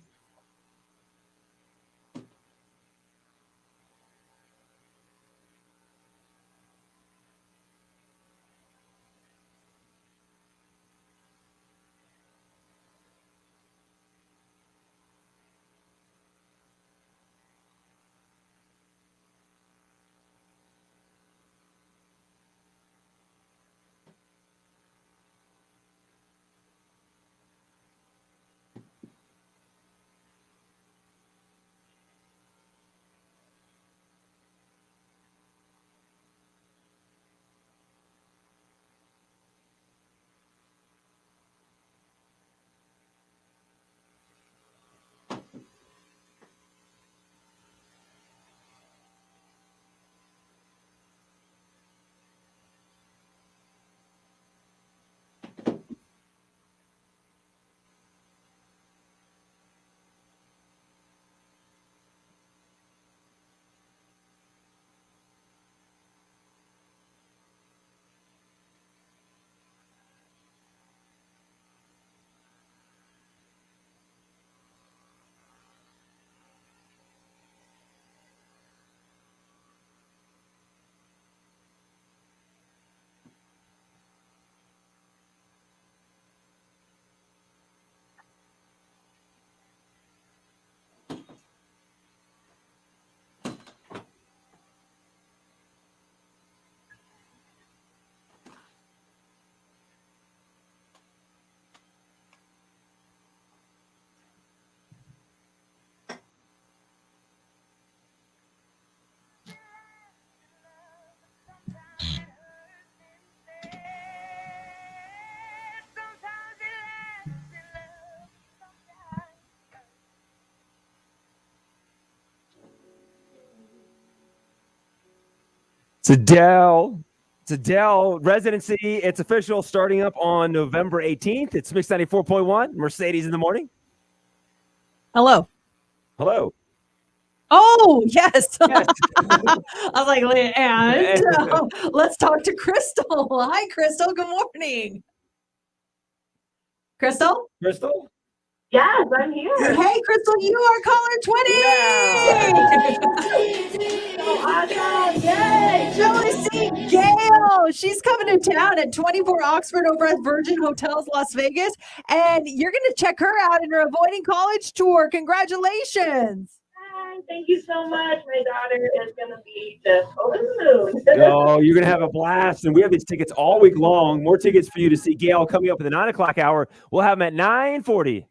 It's Adele residency. It's official, starting up on November 18th. It's Mix 94.1, Mercedes in the morning. Hello. Hello. Oh, yes. Yes. I was like, and let's talk to Crystal. Hi, Crystal. Good morning. Crystal? Crystal? Yes, I'm here. Hey, Crystal, you are caller 20. Awesome. Yay. Joey C. Gale. She's coming to town at 24 Oxford over at Virgin Hotels, Las Vegas. And you're going to check her out in her Avoiding College tour. Congratulations. Thank you so much. My daughter is going to be just over the moon. Oh, you're going to have a blast. And we have these tickets all week long. More tickets for you to see Gail coming up at the 9 o'clock hour. We'll have them at 9:40.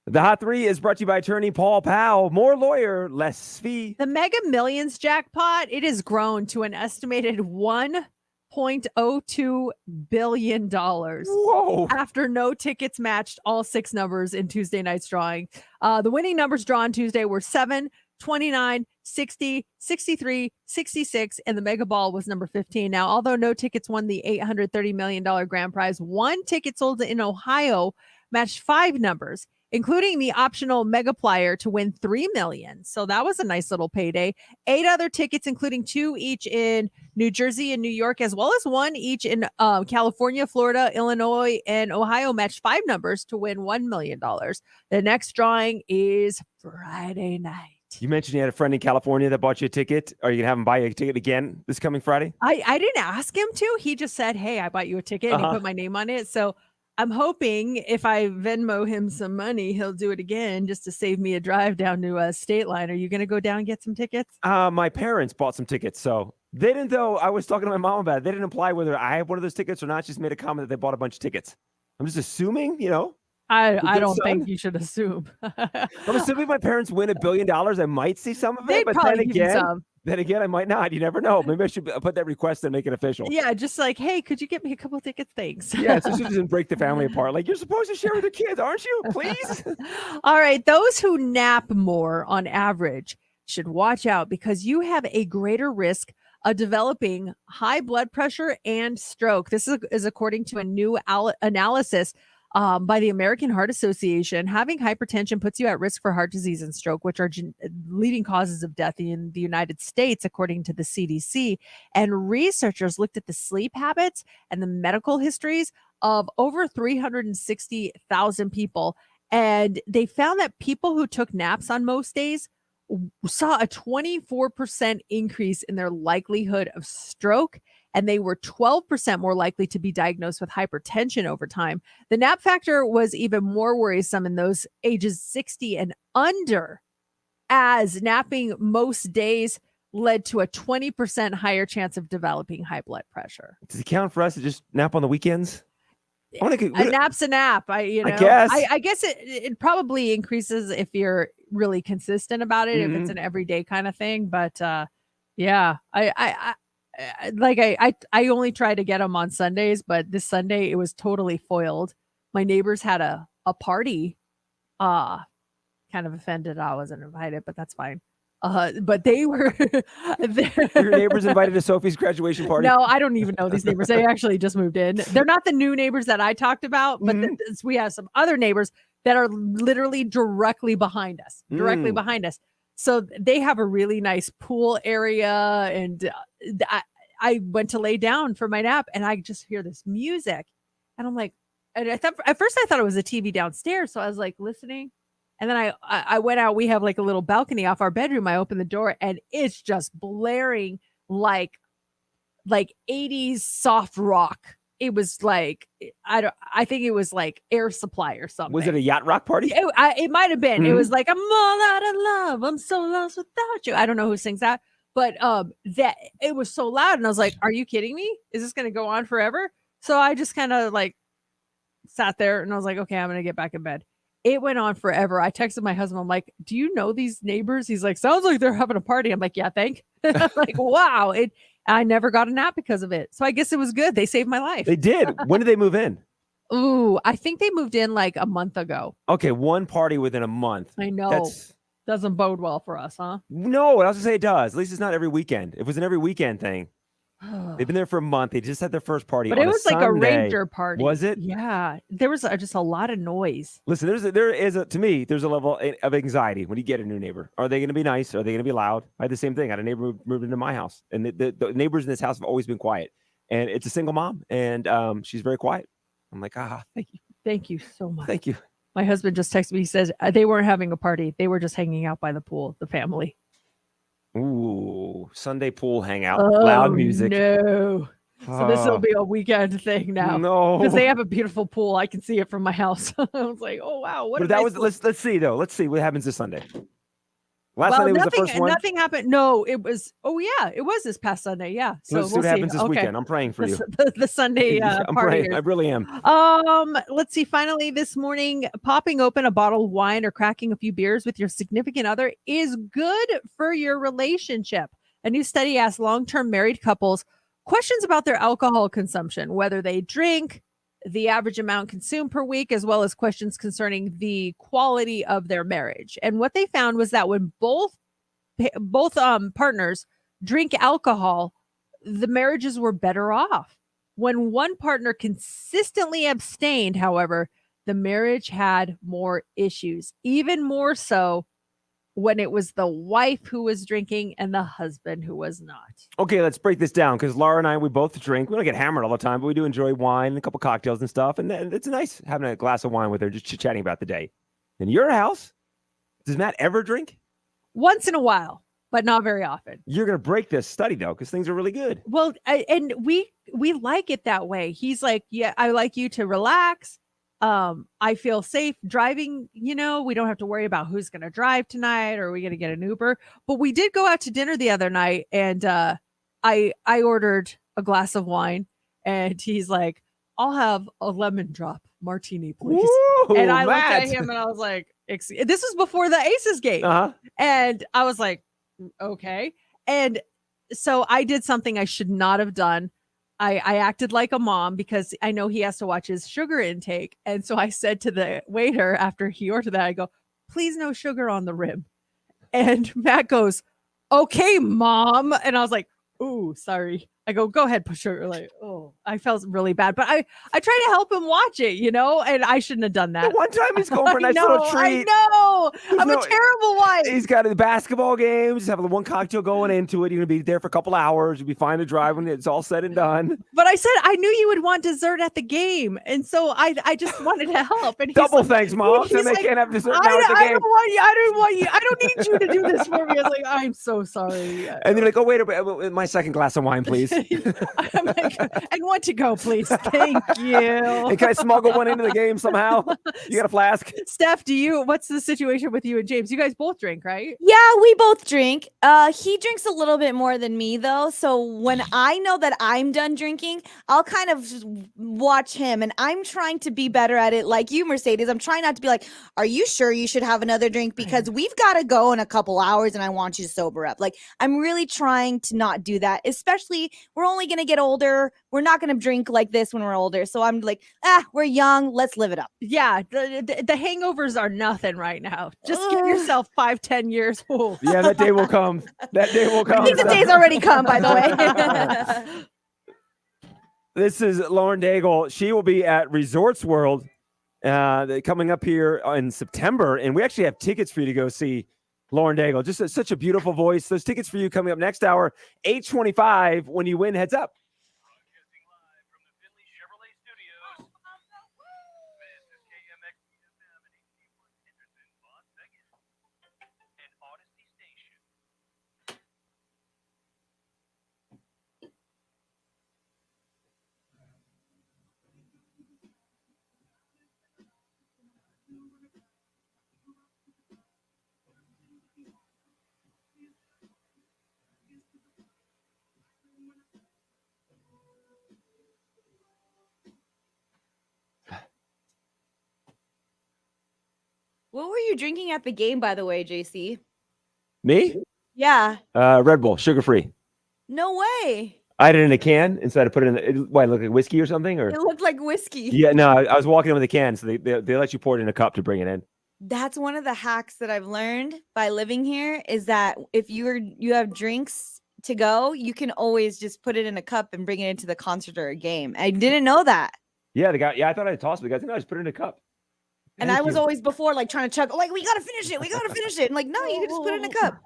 The Hot 3 is brought to you by attorney Paul Powell. More lawyer, less fee. The Mega Millions jackpot, it has grown to an estimated $1.02 billion. Whoa. After no tickets matched all 6 numbers in Tuesday night's drawing. The winning numbers drawn Tuesday were 7, 29, 60, 63, 66, and the Mega Ball was number 15. Now, although no tickets won the $830 million grand prize, one ticket sold in Ohio matched 5 numbers, including the optional Megaplier to win $3 million. So that was a nice little payday. 8 other tickets, including 2 each in New Jersey and New York, as well as 1 each in California, Florida, Illinois, and Ohio, matched 5 numbers to win $1 million. The next drawing is Friday night. You mentioned you had a friend in California that bought you a ticket. Are you going to have him buy you a ticket again this coming Friday? I didn't ask him to. He just said, hey, I bought you a ticket, and he put my name on it. So I'm hoping if I Venmo him some money, he'll do it again just to save me a drive down to State Line. Are you going to go down and get some tickets? My parents bought some tickets, so they didn't. Though I was talking to my mom about it, they didn't imply whether I have one of those tickets or not. She just made a comment that they bought a bunch of tickets. I'm just assuming, I don't son. think you should assume. I'm assuming my parents win $1 billion. I might see some of it, They'd but probably then give you again, some. Then again, I might not. You never know. Maybe I should put that request and make it official. Yeah, just like, hey, could you get me a couple tickets? Thanks. Yeah, so she doesn't break the family apart. Like, you're supposed to share with the kids, aren't you? Please. All right. Those who nap more on average should watch out because you have a greater risk of developing high blood pressure and stroke. This is according to a new analysis by the American Heart Association. Having hypertension puts you at risk for heart disease and stroke, which are leading causes of death in the United States, according to the CDC. And researchers looked at the sleep habits and the medical histories of over 360,000 people. And they found that people who took naps on most days saw a 24% increase in their likelihood of stroke, and they were 12% more likely to be diagnosed with hypertension over time. The nap factor was even more worrisome in those ages 60 and under, as napping most days led to a 20% higher chance of developing high blood pressure. Does it count for us to just nap on the weekends? A nap's a nap. I guess. I guess it probably increases if you're really consistent about it, if it's an everyday kind of thing. But yeah, I only try to get them on Sundays, but this Sunday it was totally foiled. My neighbors had a party. Kind of offended I wasn't invited, but that's fine. But they were Your neighbors invited to Sophie's graduation party? No, I don't even know these neighbors. They actually just moved in. They're not the new neighbors that I talked about, but we have some other neighbors that are literally directly behind us. So they have a really nice pool area, and I went to lay down for my nap, and I just hear this music, and I'm like, and at first I thought it was a TV downstairs, so I was like listening. And then I went out. We have like a little balcony off our bedroom. I opened the door and it's just blaring like 80s soft rock. It was like, I think it was like Air Supply or something. Was it a yacht rock party? It might have been. It was like, I'm all out of love. I'm so lost without you. I don't know who sings that, but that it was so loud. And I was like, are you kidding me? Is this going to go on forever? So I just kind of like sat there and I was like, okay, I'm going to get back in bed. It went on forever. I texted my husband. I'm like, do you know these neighbors? He's like, sounds like they're having a party. I'm like, yeah, thank. I'm like, wow. I never got a nap because of it. So I guess it was good. They saved my life. They did. When did they move in? Ooh, I think they moved in like a month ago. Okay, one party within a month. I know. Doesn't bode well for us, huh? No, I was gonna say it does. At least it's not every weekend. If it was an every weekend thing. They've been there for a month. They just had their first party. But on it was like a ranger party. Was it? Yeah. There was just a lot of noise. Listen, to me, there's a level of anxiety when you get a new neighbor. Are they going to be nice? Are they going to be loud? I had the same thing. I had a neighbor moved into my house, and the neighbors in this house have always been quiet. And it's a single mom, and she's very quiet. I'm like, thank you. Thank you so much. Thank you. My husband just texted me. He says they weren't having a party. They were just hanging out by the pool, the family. Ooh, Sunday pool hangout, loud music. No. So this will be a weekend thing now. No, because they have a beautiful pool. I can see it from my house. I was like, oh wow, what? But that was let's see though. Let's see what happens this Sunday. Last Sunday was the first one. Nothing happened. No, it was. Oh yeah, it was this past Sunday. Yeah. So let's see what happens this weekend. I'm praying for you. The Sunday I'm party. praying. I really am. Let's see. Finally, this morning, popping open a bottle of wine or cracking a few beers with your significant other is good for your relationship. A new study asked long-term married couples questions about their alcohol consumption, whether they drink, the average amount consumed per week, as well as questions concerning the quality of their marriage. And what they found was that when both partners drink alcohol, the marriages were better off. When one partner consistently abstained, however, the marriage had more issues, even more so when it was the wife who was drinking and the husband who was not. Okay, let's break this down because Laura and I, we both drink. We don't get hammered all the time, but we do enjoy wine and a couple cocktails and stuff. And it's nice having a glass of wine with her, just chit-chatting about the day. In your house, does Matt ever drink? Once in a while, but not very often. You're going to break this study, though, because things are really good. Well, and we like it that way. He's like, yeah, I like you to relax. I feel safe driving, we don't have to worry about who's going to drive tonight or are we going to get an Uber. But we did go out to dinner the other night and I ordered a glass of wine and he's like, I'll have a lemon drop martini, please. Ooh, and I Matt. looked at him and I was like, this was before the Aces game. Uh-huh. And I was like, okay. And so I did something I should not have done. I acted like a mom because I know he has to watch his sugar intake. And so I said to the waiter after he ordered that, I go, please no sugar on the rim. And Matt goes, okay, mom. And I was like, ooh, sorry. I go ahead, put sugar. Like, oh, I felt really bad. But I try to help him watch it, and I shouldn't have done The that. one time he's going for a nice little treat. I know. There's I'm no- a terrible wife. He's got a basketball game. Just have the one cocktail going into it. You're gonna be there for a couple hours. You'll be fine to drive when it's all said and done. But I said I knew you would want dessert at the game, and so I just wanted to help. And he's Double like, thanks, Mom. he's Then they like, can't have dessert I now at the don't game. want you. I don't want you. I don't need you to do this for me. I was like, I'm so sorry. And they're like, oh, wait, my second glass of wine, please. I'm like, and want to go, please. Thank you. And can I smuggle one into the game somehow? You got a flask? Steph, what's the situation with you and James? You guys both drink, right? Yeah, we both drink. He drinks a little bit more than me though. So when I know that I'm done drinking, I'll kind of just watch him, and I'm trying to be better at it like you, Mercedes. I'm trying not to be like, are you sure you should have another drink? Because we've got to go in a couple hours and I want you to sober up. Like, I'm really trying to not do that, especially we're only going to get older. We're not going to drink like this when we're older. So I'm like, we're young. Let's live it up. Yeah, the hangovers are nothing right now. Just give yourself 5-10 years. Oh. Yeah, that day will come. That day will come. I think the day's already come, by the way. This is Lauren Daigle. She will be at Resorts World coming up here in September. And we actually have tickets for you to go see Lauren Daigle. Just such a beautiful voice. Those tickets for you coming up next hour, 8:25. When you win, heads up. Broadcasting live from the Finley Chevrolet Studios. This is KMX FM and HD1 Henderson, Las Vegas, and Odyssey Station. What were you drinking at the game, by the way, JC? Me? Yeah. Red Bull, sugar free. No way. I had it in a can, and so I had to put it in. Why, look like whiskey or something? Or It looked like whiskey. yeah, no, I was walking in with a can, so they let you pour it in a cup to bring it in. That's one of the hacks that I've learned by living here is that if you have drinks to go, you can always just put it in a cup and bring it into the concert or a game. I didn't know that. Yeah, the guy. Yeah, I thought I'd toss it. The guy's like, no, just put it in a cup. And Thank I was you. always before like trying to chug, like, we gotta finish it. We gotta finish it. And like, no, you can just put it in a cup.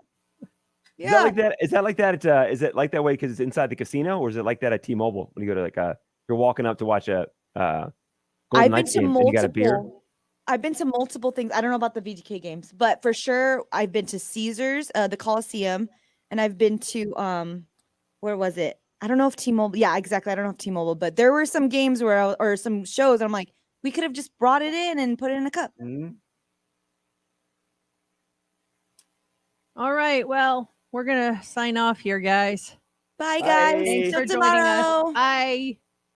Is that like that? Is that like that? Is it like that way because it's inside the casino, or is it like that at T-Mobile when you go to like you're walking up to watch a Golden I've been Knights to game and you got a beer? multiple. I've been to multiple things. I don't know about the VGK games, but for sure I've been to Caesars, the Coliseum, and I've been to where was it? I don't know if T-Mobile. Yeah, exactly. I don't know if T-Mobile, but there were some games where or some shows. And I'm like, we could have just brought it in and put it in a cup. Mhm. All right. Well, we're gonna sign off here, guys. Bye guys. Bye. Till Thanks for joining us. tomorrow. Bye.